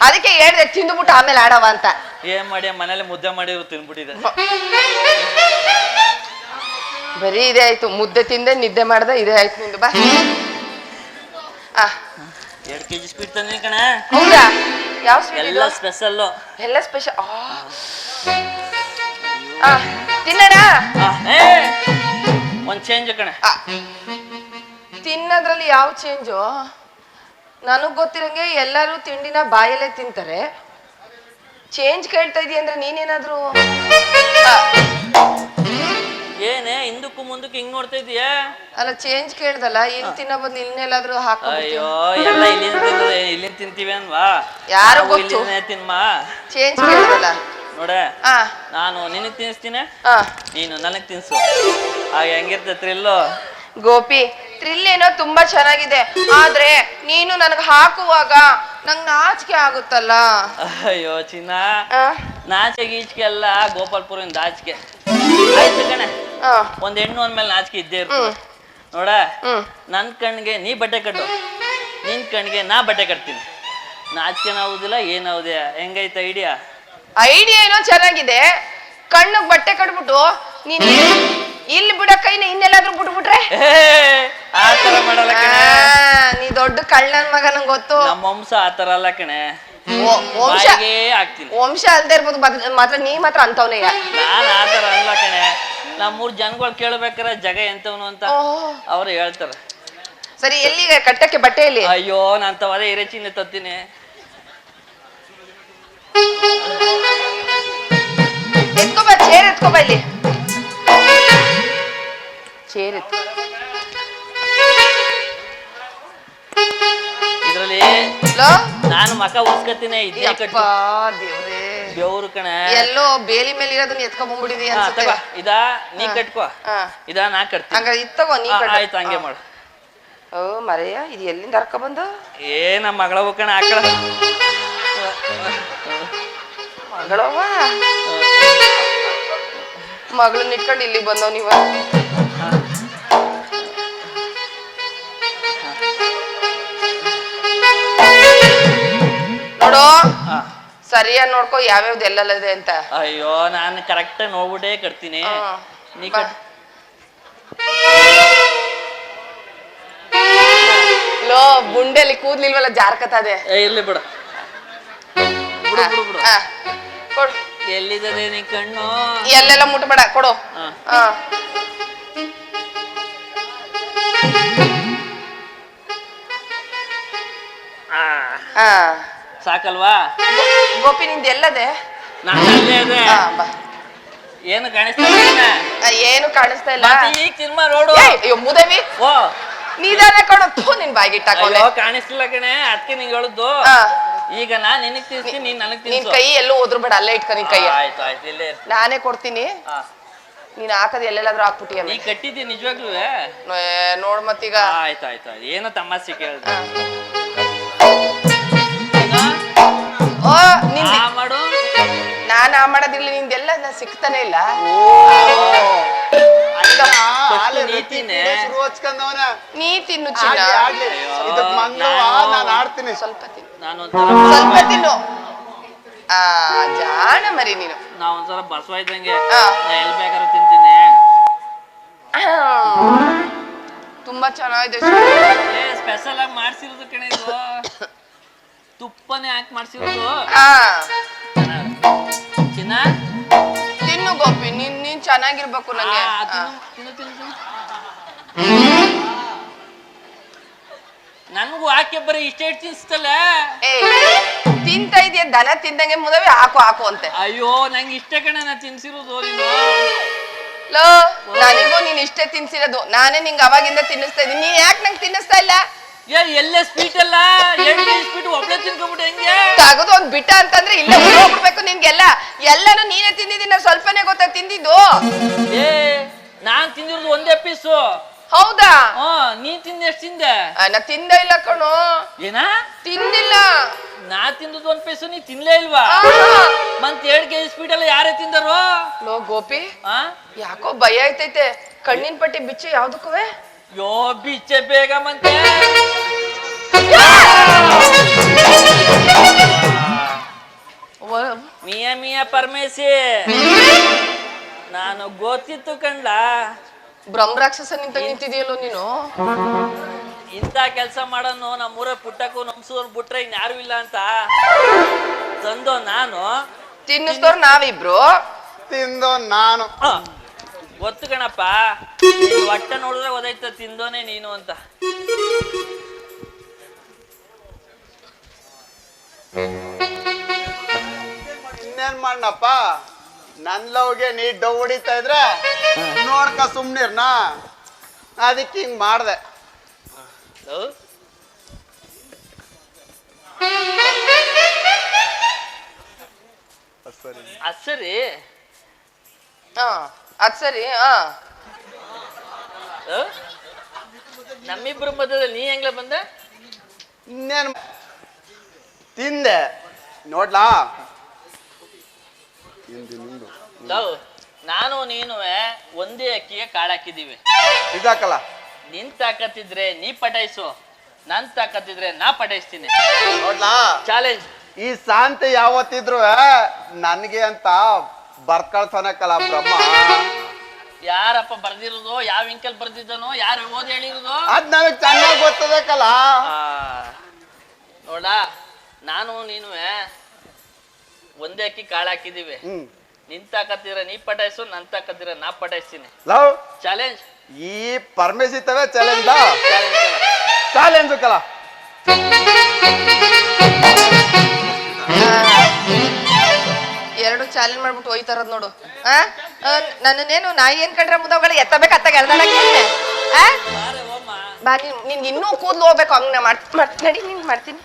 ಅದಕ್ಕೆ ಹೇಳ್ದೆ ತಿಂದುಬಿಟ್ಟು ಆಮೇಲೆ ಆಡವ ಅಂತ. ಏನ್ ಮಾಡಿ ಮನೇಲಿ ಮುದ್ದೆ ಮಾಡಿರು ತಿನ್ಬಿಟ್ಟಿದೆ. ಬರೀ ಇದೇ ಆಯ್ತು, ಮುದ್ದೆ ತಿಂದೆ ನಿದ್ದೆ ಮಾಡ್ದೆ ಇದೇ ಆಯ್ತು ನಿಂದು. ಬಾ 2 kg ಸ್ವೀಟ್ ತಂದಿನಿ ಕಣ. ಹೌದಾ? ಯಾವ ಸ್ವೀಟ್? ಎಲ್ಲ ಸ್ಪೆಷಲ್. ಎಲ್ಲ ಸ್ಪೆಷಲ್. ತಿನ್ನೋಣ. ಒಂದ್ ಚೇಂಜ್ ಕಣ. ತಿನ್ನೋದ್ರಲ್ಲಿ ಯಾವ ಚೇಂಜು? ನನಗ್ ಗೊತ್ತಿರಂಗೆ ಎಲ್ಲರೂ ತಿಂಡಿನ ಬಾಯಲ್ಲೇ ತಿಂತಾರೆ. ಚೇಂಜ್ ಕೇಳ್ತಾ ಇದೀಯ ಅಂದ್ರೆ ನೀನೇನಾದ್ರು ಏನೇ ಹಿಂದಕ್ಕೂ ಮುಂದಕ್ಕೂ ಹಿಂಗ್ ನೋಡ್ತಾ ಇದೀಯಾ? ಅಲ್ಲ ಚೇಂಜ್ ಕೇಳ್ದಲ್ಲ, ಇಲ್ಲಿ ತಿನ್ನೋ ಬಂದು ಇನ್ನೆಲ್ಲಾದ್ರೂ ಹಾಕೋ. ಅಯ್ಯೋ ಎಲ್ಲ ಇಲ್ಲಿ ತಿಂತೀವಿ ಅನ್ವಾ? ಯಾರು ಗೊತ್ತು? ತಿನ್ಮಾ. ಚೇಂಜ್ ಕೇಳ್ದಲ್ಲ ನೋಡ, ನಾನು ನಿನಗ್ ತಿನ್ನಿಸ್ತೀನಿ, ನೀನು ನನಗ್ ತಿನ್ಸು. ಹಾಗೆ ಹೆಂಗಿರ್ತೈತ್ರಿ ಇಲ್ಲೋ ಗೋಪಿ? ಥ್ರಿಲ್ ಏನೋ ತುಂಬಾ ಚೆನ್ನಾಗಿದೆ, ಆದ್ರೆ ನೀನು ನನಗ್ ಹಾಕುವಾಗ ನಂಗ್ ನಾಚಿಕೆ ಆಗುತ್ತಲ್ಲ. ಅಯ್ಯೋ ಚಿನ್ನ, ನಾಚಿಕೆ ಗೀಚಿಕೆ ಅಲ್ಲ, ಗೋಪಾಲ್ಪುರದಿಂದ ಆಚಿಕೆ ಆಯ್ತು ಕಣೆ. ಒಂದ್ ಹೆಣ್ಣು ಅಂದ್ಮೇಲೆ ನಾಚಿಕೆ ಇದ್ದೇ ಇರ್ತದೆ ನೋಡ. ನನ್ ಕಣ್ಣಿಗೆ ನೀ ಬಟ್ಟೆ ಕಟ್ಟು, ನಿನ್ ಕಣ್ಣಿಗೆ ನಾ ಬಟ್ಟೆ ಕಟ್ತೀನಿ. ನಾಚಿಕೆನಾವುದಿಲ್ಲ ಏನಾವುದೇ. ಹೆಂಗೈತ ಐಡಿಯಾ? ಐಡಿಯಾ ಏನೋ ಚೆನ್ನಾಗಿದೆ. ಕಣ್ಣಿಗೆ ಬಟ್ಟೆ ಕಟ್ಬಿಟ್ಟು ನೀನ್ ಇಲ್ಲಿ ಬಿಡ ಕೈನ ಇನ್ನೆಲ್ಲಾದ್ರೂ ಬಿಟ್ಬಿಟ್ರೆ? ಆತರ ಮಾಡಲ್ಲ ಕಣೆ. ನೀ ದೊಡ್ಡ ಕಳ್ಳನ್ ಮಗ, ನಂಗೆ ಗೊತ್ತು. ನಮ್ಮ ವಂಶ ಆತರ ಅಲ್ಲ ಕಣೆ. ವಂಶ ಅಲ್ದೇ ಇರ್ಬೋದು, ಮಾತ್ರ ನೀ ಮಾತ್ರ ಅಂತವನೇ. ನಾನ್ ಆತರ ಅಲ್ಲ ಕಣೆ. ನಮ್ಮೂರ್ ಜನಗಳು ಕೇಳ್ಬೇಕಾರೆ ಜಗ ಎಂತವನು ಅಂತ ಅವ್ರು ಹೇಳ್ತಾರ. ಸರಿ, ಎಲ್ಲಿಗೆ ಕಟ್ಟಕ್ಕೆ ಬಟ್ಟೆಯಲ್ಲಿ? ಅಯ್ಯೋ ನಾನ್ ತವರೇ ಚಿನ್ನ ತತ್ತೀನಿ. ಎತ್ಕೋಬ, ಚೇರ್ ಎತ್ಕೋಬ, ಇಲ್ಲಿ ಚೇರ್ ಎತ್ಕೊ. ಇದ್ರಲ್ಲಿ ನಾನು ಮಕ ಉಸ್ಕತೀನಿ. ಬೆವ್ರು ಕಣ. ಎಲ್ಲೋ ಬೇಲಿ ಮೇಲೆ ಇರೋದನ್ನ ಎತ್ಕೊಂಡ್ಬಿಟ್ಟಿದೀಯ ಅನ್ಸುತ್ತೆ. ಇದಾ ನೀ ಕಟ್ಕೋ, ಇದಾ ನಾ ಕಟ್ತೀನಿ. ಹಂಗ ಇತ್ತಗೋ ನೀ. ಆಯ್ತು ಹಂಗೆ ಮಾಡು. ಓ ಮರೆಯ, ಇದು ಎಲ್ಲಿಂದ ಹರ್ಕ ಬಂದು? ನಮ್ಮ ಮಗಳವ ಕಣ. ಆಕಳ ಮಗಳವ್ವ? ಮಗಳನ್ನ ಇಟ್ಕೊಂಡು ಇಲ್ಲಿಗೆ ಬಂದವ್ ನೀವ? ನೋಡು, ಸರಿಯಾಗಿ ನೋಡ್ಕೊ ಯಾವ್ಯಾವ್ದು ಎಲ್ಲೆಲ್ಲದೆ ಅಂತ. ಅಯ್ಯೋ ನಾನು ಕರೆಕ್ಟ್ ನೋಡ್ಬಿಟ್ಟೇ ಕಟ್ತೀನಿ. ನೀ ಲೋ, ಬುಂಡೆಲಿ ಕೂದ್ಲಿಲ್ವಲ್ಲ, ಜಾರ್ಕತ್ತದೆ. ಇರ್ಲಿ ಬಿಡು. ಕೊಡು. ಎಲ್ಲಿದೆ ನೀ ಕಣ್ಣು? ಎಲ್ಲೆಲ್ಲ ಮುಟ್ಬೇಡ, ಕೊಡು. ಸಾಕಲ್ವಾ ಗೋಪಿ? ನಿಂದ ಎಲ್ಲದೆ? ಏನು ಕಾಣಿಸ್ತಾ ಇಲ್ಲ? ಏನು ಕಾಣಿಸ್ತಾ ಇಲ್ಲ. ಈಗ ಸಿನಿಮಾ ನೋಡು. ಅಯ್ಯೋ ಮುದವಿ, ನೀದಾನೆ ಕಣೋ. ನಿನ್ ಬಾಯಿಗಿಟ್ಟಾಕೊಂಡೆ. ಕಾಣಿಸ್ತಿಲ್ಲ ಕಣೆ, ಅದಕ್ಕೆ ನಿಂಗೆ ಹೇಳುದು. ಈಗ ನಾನ್ ನಿನಗ್ ತಿನ್ಸ್ತೀನಿ, ನೀನ್ ನನಗ್ ತಿನ್ಸು. ನಿನ್ ಕೈ ಎಲ್ಲೂ ಹೋದ್ರು ಬೇಡ, ಅಲ್ಲೇ ಇಟ್ಕ ನಿನ್ ಕೈ. ಆಯ್ತು ಆಯ್ತು, ಇಲ್ಲೇ ನಾನೇ ಕೊಡ್ತೀನಿ. ನೀನ್ ಹಾಕದ್ ಎಲ್ಲೆಲ್ಲಾದ್ರೂ ಹಾಕ್ಬಿಟ್ಟಿಯ. ನೀ ಕಟ್ಟಿದ್ದಿ ನಿಜವಾಗ್ಲೂ? ನೋಡ್ ಮತ್ತೀಗ. ಆಯ್ತು ಆಯ್ತು, ಏನೋ ತಮಾಷೆ ಕೇಳ್ದ. ಓ ನಿನ್ ಮಾಡು. ನಾನ್ ಮಾಡೋದಿರ್ಲಿ, ನಿಂದೆಲ್ಲ ಸಿಕ್ತಾನೆ ಇಲ್ಲ. ನೀ ತಿನ್ನು ಚಿನ್ನ. ಸ್ವಲ್ಪ ತಿನ್ನು. ಜಾಣ ಮರಿ ನೀನು. ನಾ ಒಂದ್ಸಲ ಬಸವ ಇದ್ದಂಗೆ ಎಲ್ಲಿ ಬೇಕಾದ್ರೂ ತಿಂತೀನಿ. ತುಂಬಾ ಚೆನ್ನಾಗಿದೆ. ಸ್ಪೆಷಲ್ ಆಗಿ ಮಾಡ್ಸಿರೋದು ಕಣೆ ಇದು. ತುಪ್ಪನೇ ಹಾಕಿ ಮಾಡ್ಸಿರೋದು. ಚಿನ್ನ ತಿನ್ನು ಗೋಪಿ, ನೀನ್ ಚೆನ್ನಾಗಿರ್ಬೇಕು. ನಂಗೆ ನನ್ಗೂ ಹಾಕಿ ಬರೀ ಇಷ್ಟೇ ತಿನ್ಸ್ತಲ್ಲ. ತಿಂತಾ ಇದೆಯಾ? ದನ ತಿಂದಂಗೆ ಮುದವೆ ಹಾಕು ಹಾಕು ಅಂತೆ. ಅಯ್ಯೋ ನಂಗೆ ಇಷ್ಟೇ ಕಣ ನಾ ತಿನ್ಸಿರೋದು. ನೀನು ಲೋ, ನನಗೂ ನೀನ್ ಇಷ್ಟೇ ತಿನ್ಸಿರೋದು. ನಾನೇ ನಿಂಗೆ ಅವಾಗಿಂದ ತಿನ್ನಿಸ್ತಾ ಇದ್ದೀನಿ. ನೀನ್ ಯಾಕೆ ನಂಗೆ ತಿನ್ನಿಸ್ತಾ ಇಲ್ಲ? ಎಲ್ಲೇ ಸ್ವೀಟ್ ಅಲ್ಲ, 2 kg ಸ್ವೀಟ್ ಒಬ್ಳೆ ತಿನ್ಕೊಂಡ್ಬಿಟ್ಟು ಹೆಂಗೆ? ತಗದು ಒಂದ್ ಬಿಟ್ಟ ಅಂತಂದ್ರೆ ಇಲ್ಲೇ ಹೋಗ್ಬಿಡ್ಬೇಕು ನಿನ್ಗೆಲ್ಲ. ಎಲ್ಲಾನು ನೀನೇ ತಿಂದಿದ್ದೀನಿ, ಸ್ವಲ್ಪನೇ ಗೊತ್ತಾ ತಿಂದಿದ್ದು. ನಾನ್ ತಿಂದಿರೋದು ಒಂದೇ ಪೀಸು. ಹೌದಾ? ನೀನ್ ತಿಂದ ಎಷ್ಟು ತಿಂದೆ? ನಾ ತಿಂದ ಇಲ್ಲ ಕಣೋ. ಏನ ತಿಂದಿಲ್ಲ? ನಾ ತಿಂದದ್ದು 1 ಪೀಸು, ನೀ ತಿನ್ಲೇ ಇಲ್ವಾ? ಮತ್ 2 kg ಸ್ವೀಟ್ ಎಲ್ಲ ಯಾರೇ ತಿಂದರು? ಲೋ ಗೋಪಿ, ಯಾಕೋ ಭಯ ಆಯ್ತೈತೆ. ಕಣ್ಣಿನ ಪಟ್ಟಿ ಬಿಚ್ಚು ಯಾವ್ದಕ್ಕೂ. ಯೋ ಬಿಚ್ಚೆ ಬೇಗ ಮಂತೆ. ಪರಮೇಶಿ ನಾನು ಗೊತ್ತಿತ್ತು ಕಂಡ್ಲ ಬ್ರಹ್ಮರಾಕ್ಷಸ ನಿಂತಿದೆಯಲ್ಲೋ ನೀನು. ಇಂಥ ಕೆಲಸ ಮಾಡೋನು ನಮ್ಮೂರ ಪುಟ್ಟಕ್ಕೂ ನಮ್ಸೂರ್ ಬಿಟ್ರೆ ಇನ್ಯಾರು ಇಲ್ಲ ಅಂತ ತಂದೋ ನಾನು. ತಿನ್ನಿಸ್ತೋರ್ ನಾವಿಬ್ರು, ತಿಂದು ನಾನು. ಗೊತ್ತು ಕಣಪ್ಪ, ಹೊಟ್ಟೆ ನೋಡಿದ್ರೆ ಓದೈತ ತಿಂದೋನೆ ನೀನು ಅಂತ. ಇನ್ನೇನ್ ಮಾಡಪ್ಪ, ನನ್ ಲವ್ಗೆ ನೀ ಡವ್ ಹೊಡಿತಾ ಇದ್ರೆ ನೋಡ್ಕ ಸುಮ್ನಿರ್ನಾ, ಅದಕ್ಕೆ ಹಿಂಗ್ ಮಾಡ್ದೆ. ಅದ್ ಸರಿ, ಅದ್ ಸರಿ. ನಮ್ಮಿಬ್ರು ಮಧ್ಯದಲ್ಲಿ ನೀ ಹೆಂಗ್ಲ ಬಂದೆ? ಇನ್ನೇನ್ ತಿಂದೆ ನೋಡ್ಲಾ. ನಾನು ನೀನುವೆ ಒಂದೇ ಅಕ್ಕಿಗೆ ಕಾಳಾಕಿದೀವಿ. ಇದಾಕಲ್ಲ, ನಿನ್ ತಾಕತ್ತಿದ್ರೆ ನೀ ಪಟಾಯಿಸು, ನನ್ ತಾಕತ್ತಿದ್ರೆ ನಾ ಪಟಾಯಿಸ್ತೀನಿ. ನೋಡ್ಲಾ, ಚಾಲೆಂಜ್. ಈ ಶಾಂತಿ ಯಾವತ್ತಿದ್ರು ನನ್ಗೆ ಅಂತ ಬರ್ಕಳ್ಸನಕ್ಕಲ್ಲ ಬ್ರಹ್ಮ. ಯಾರಪ್ಪ ಬರ್ದಿರೋದು, ಯಾವ ಇಂಕಲ್ ಬರ್ದಿದ್ದನೋ, ಯಾರು ಓದ್ ಹೇಳಿರೋದು ಅದ್ ನನಗ್ ಚೆನ್ನಾಗ್ ಗೊತ್ತಬೇಕಲ್ಲ. ನೋಡ, ನಾನು ನೀನುವೆ ಒಂದೇ ಅಕ್ಕಿ ಕಾಳಾಕಿದೀವಿ. ನಿನ್ ತಾಕತ್ತಿದ್ರೆ ನೀ ಪಟಾಯಿಸು, ನನ್ ತಾಕತ್ತಿದ್ರೆ ನಾ ಪಟಾಯಿಸ್ತೀನಿ. Love challenge. ಈ ಪರಮೇಶಿತವೇ ಚಾಲೆಂಜ್. ಚಾಲೆಂಜ್ ಕಲ. ಎರಡು ಚಾಲೆಂಜ್ ಮಾಡ್ಬಿಟ್ಟು ಹೋಯ್ತಾರದ್ ನೋಡು. ನನ್ನೇನು ನಾಯಿ ಏನ್ ಕಂಡ್ರೆ ಮುದಗಳು ಎತ್ತಬೇಕು ಅತ್ತಾಗ ಎಳ್ದಾಡಕ್ಕೆ. ಬಾ, ನಿನ್ಗೆ ಇನ್ನೂ ಕೂದ್ಲು ಹೋಗ್ಬೇಕು, ಹಂಗ ನಡಿ, ನೀನ್ ಮಾಡ್ತೀನಿ.